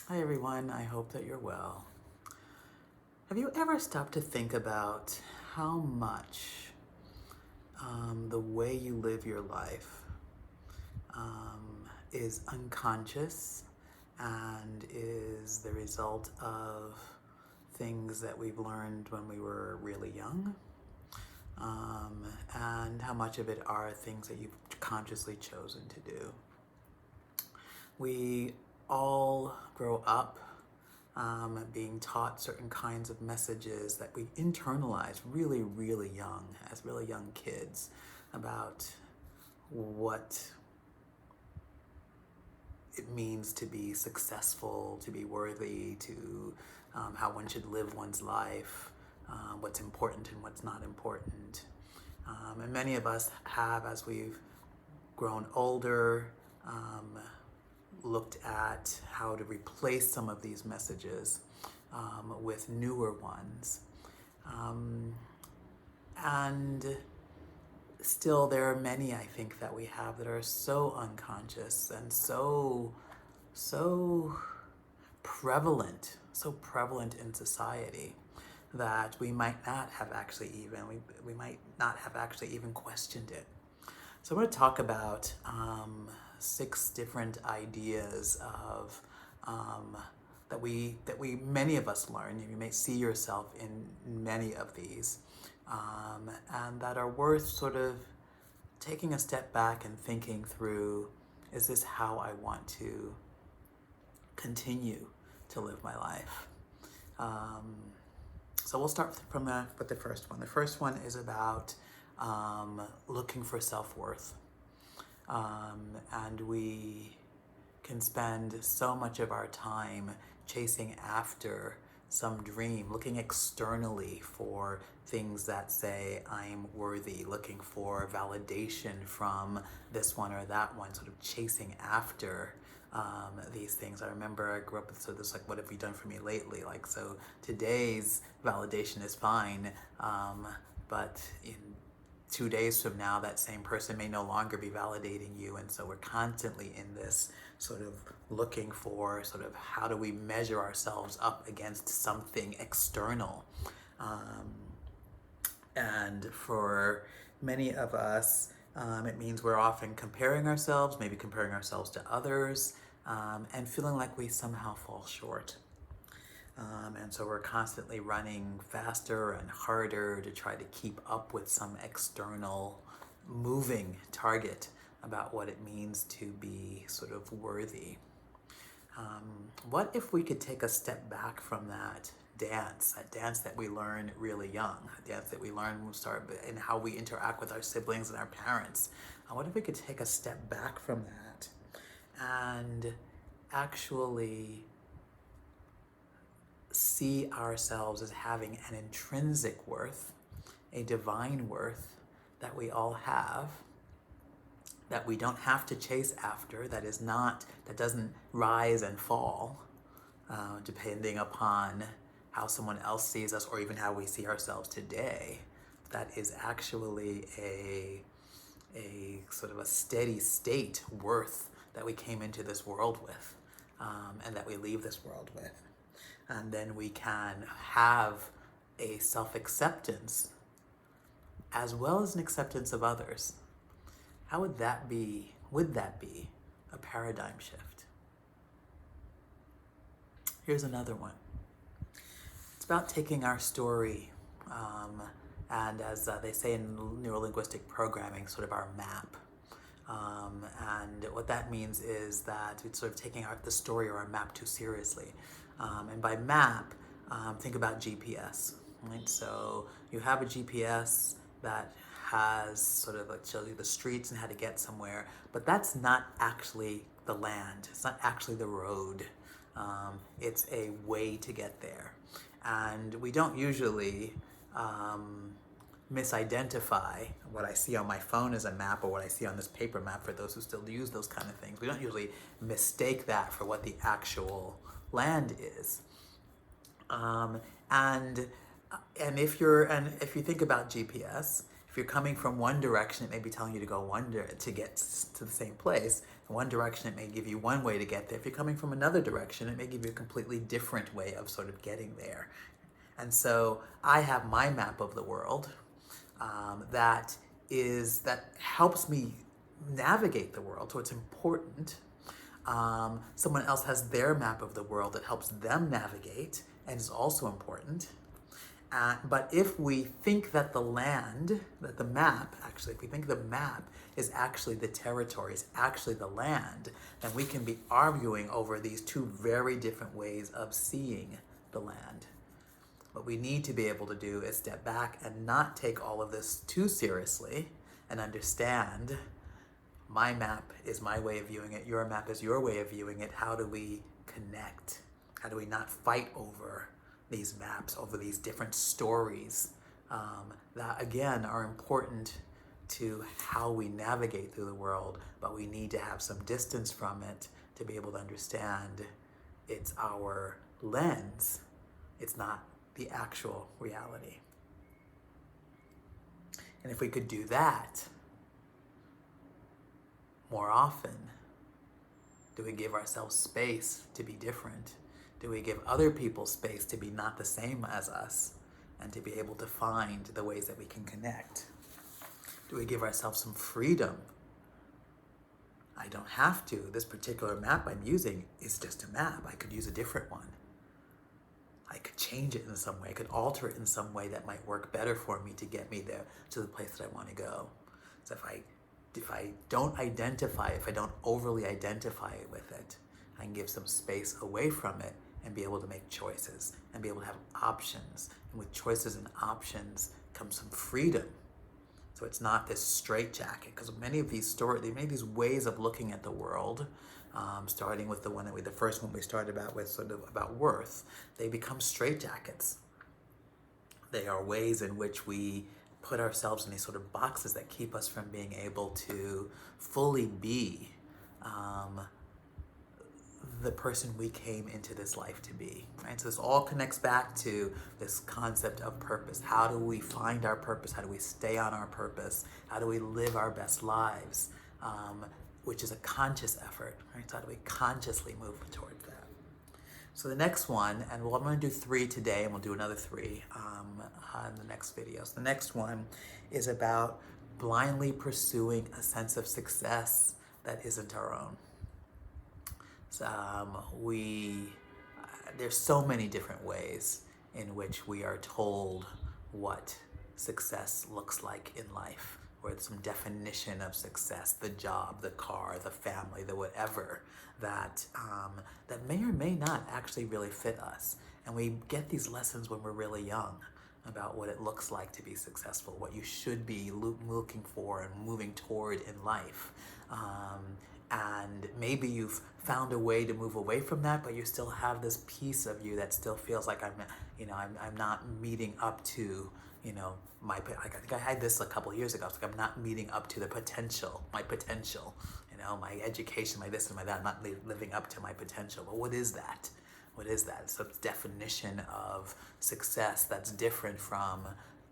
Hi everyone, I hope that you're well. Have you ever stopped to think about how much the way you live your life is unconscious and is the result of things that we've learned when we were really young? And how much of it are things that you've consciously chosen to do? We all grow up being taught certain kinds of messages that we internalize really, really young, as really young kids, about what it means to be successful, to be worthy, to how one should live one's life, what's important and what's not important. And many of us have, as we've grown older, looked at how to replace some of these messages with newer ones. And still, there are many, I think, that we have that are so unconscious and so prevalent in society that we might not have actually even we might not have actually even questioned it. So I'm going to talk about 6 different ideas of that we many of us learn. You may see yourself in many of these, and that are worth sort of taking a step back and thinking through: is this how I want to continue to live my life? So we'll start with the first one. The first one is about looking for self-worth. And we can spend so much of our time chasing after some dream, looking externally for things that say I'm worthy, looking for validation from this one or that one, sort of chasing after these things. I remember I grew up with this like, what have you done for me lately? Like, so today's validation is fine, but in 2 days from now, that same person may no longer be validating you. And so we're constantly in this sort of looking for sort of how do we measure ourselves up against something external. And for many of us, it means we're often comparing ourselves, maybe comparing ourselves to others, and feeling like we somehow fall short. And so we're constantly running faster and harder to try to keep up with some external moving target about what it means to be sort of worthy. What if we could take a step back from that dance that we learn really young, a dance that we learn when we start, and how we interact with our siblings and our parents? What if we could take a step back from that and actually see ourselves as having an intrinsic worth, a divine worth that we all have, that we don't have to chase after, that doesn't rise and fall depending upon how someone else sees us or even how we see ourselves today. That is actually a sort of a steady state worth that we came into this world with, and that we leave this world with. And then we can have a self-acceptance as well as an acceptance of others. How would that be? Would that be a paradigm shift? Here's another one. It's about taking our story, and as they say in neurolinguistic programming, sort of our map. And what that means is that it's sort of taking the story or our map too seriously. And by map, think about GPS, right? So you have a GPS that has sort of like shows you the streets and how to get somewhere, but that's not actually the land. It's not actually the road. It's a way to get there. And we don't usually misidentify what I see on my phone as a map or what I see on this paper map, for those who still use those kind of things. We don't usually mistake that for what the actual land is. And if you think about GPS, If you're coming from one direction, it may be telling you to go to get to the same place. In one direction, it may give you one way to get there. If you're coming from another direction, it may give you a completely different way of sort of getting there. And so I have my map of the world that helps me navigate the world. So it's important. Someone else has their map of the world that helps them navigate and is also important. But if we think that if we think the map is actually the territory, is actually the land, then we can be arguing over these two very different ways of seeing the land. What we need to be able to do is step back and not take all of this too seriously and understand my map is my way of viewing it, your map is your way of viewing it. How do we connect? How do we not fight over these maps, over these different stories that, again, are important to how we navigate through the world, but we need to have some distance from it to be able to understand it's our lens, it's not the actual reality. And if we could do that more often, do we give ourselves space to be different? Do we give other people space to be not the same as us and to be able to find the ways that we can connect? Do we give ourselves some freedom? I don't have to. This particular map I'm using is just a map. I could use a different one. I could change it in some way. I could alter it in some way that might work better for me to get me there to the place that I want to go. So if I don't overly identify with it, I can give some space away from it and be able to make choices and be able to have options. And with choices and options comes some freedom. So it's not this straitjacket, because many of these ways of looking at the world, starting with the first one we started with, sort of about worth, they become straitjackets. They are ways in which we put ourselves in these sort of boxes that keep us from being able to fully be the person we came into this life to be, right? So this all connects back to this concept of purpose. How do we find our purpose? How do we stay on our purpose? How do we live our best lives? Which is a conscious effort, right? So how do we consciously move towards that? So the next one, I'm going to do 3 today, and we'll do another 3 in the next video. So the next one is about blindly pursuing a sense of success that isn't our own. So there's so many different ways in which we are told what success looks like in life, or some definition of success, the job, the car, the family, the whatever, that may or may not actually really fit us. And we get these lessons when we're really young about what it looks like to be successful, what you should be looking for and moving toward in life. And maybe you've found a way to move away from that, but you still have this piece of you that still feels like I'm not meeting up to, I think I had this a couple of years ago. It's like I'm not meeting up to my potential, my education, my this and my that. I'm not living up to my potential. But what is that? What is that? It's a definition of success that's different from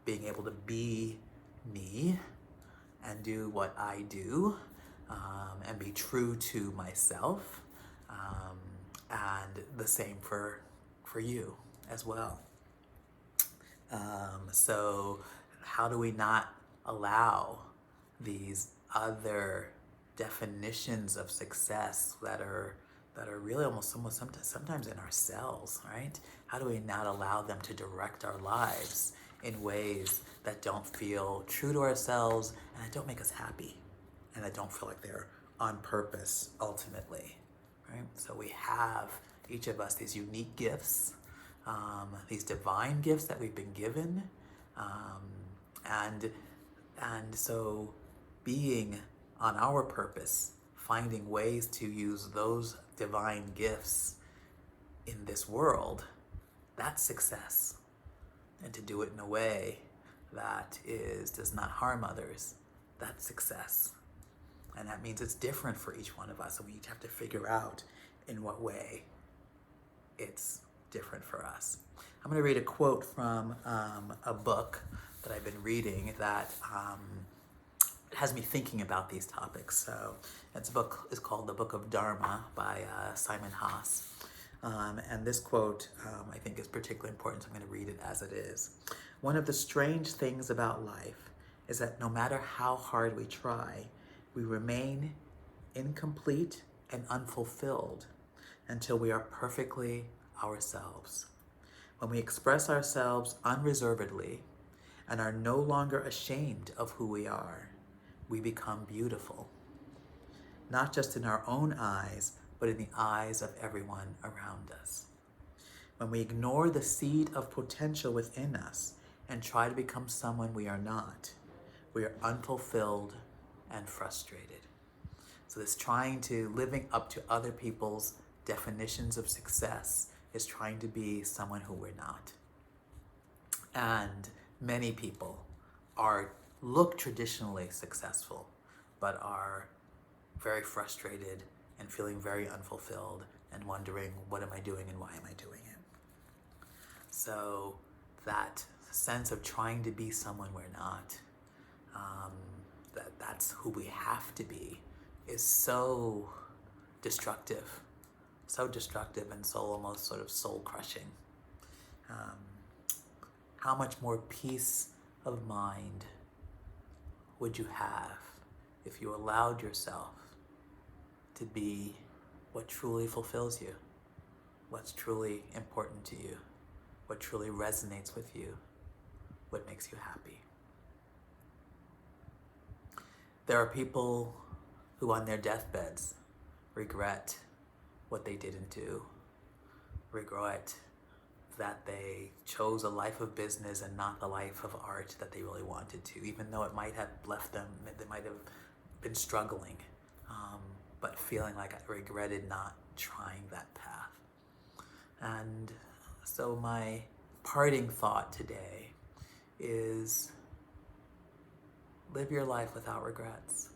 being able to be me and do what I do. And be true to myself, and the same for you as well. So how do we not allow these other definitions of success that are really sometimes in ourselves, right? How do we not allow them to direct our lives in ways that don't feel true to ourselves and that don't make us happy? And that don't feel like they're on purpose ultimately, right? So we have, each of us, these unique gifts, these divine gifts that we've been given, and so being on our purpose, finding ways to use those divine gifts in this world, that's success. And to do it in a way that does not harm others, that's success. And that means it's different for each one of us, and we each have to figure out in what way it's different for us. I'm going to read a quote from a book that I've been reading that has me thinking about these topics. So its book is called The Book of Dharma by Simon Haas. And this quote I think is particularly important, so I'm going to read it as it is. One of the strange things about life is that no matter how hard we try, we remain incomplete and unfulfilled until we are perfectly ourselves. When we express ourselves unreservedly and are no longer ashamed of who we are, we become beautiful, not just in our own eyes, but in the eyes of everyone around us. When we ignore the seed of potential within us and try to become someone we are not, we are unfulfilled and frustrated. So this trying to living up to other people's definitions of success is trying to be someone who we're not. And many people look traditionally successful, but are very frustrated and feeling very unfulfilled and wondering, what am I doing and why am I doing it? So that sense of trying to be someone we're not, that's who we have to be, is so destructive and so almost sort of soul crushing. How much more peace of mind would you have if you allowed yourself to be what truly fulfills you, what's truly important to you, what truly resonates with you, what makes you happy? There are people who on their deathbeds regret what they didn't do, regret that they chose a life of business and not the life of art that they really wanted to, even though it might have left them, they might have been struggling, but feeling like I regretted not trying that path. And so my parting thought today is, live your life without regrets.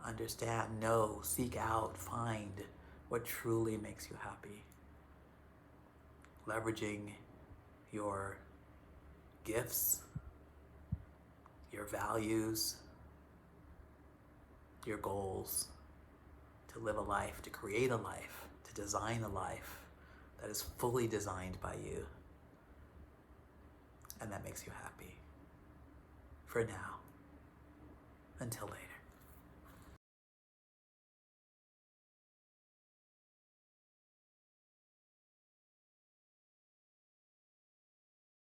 Understand, know, seek out, find what truly makes you happy. Leveraging your gifts, your values, your goals to live a life, to create a life, to design a life that is fully designed by you and that makes you happy. For now, until later.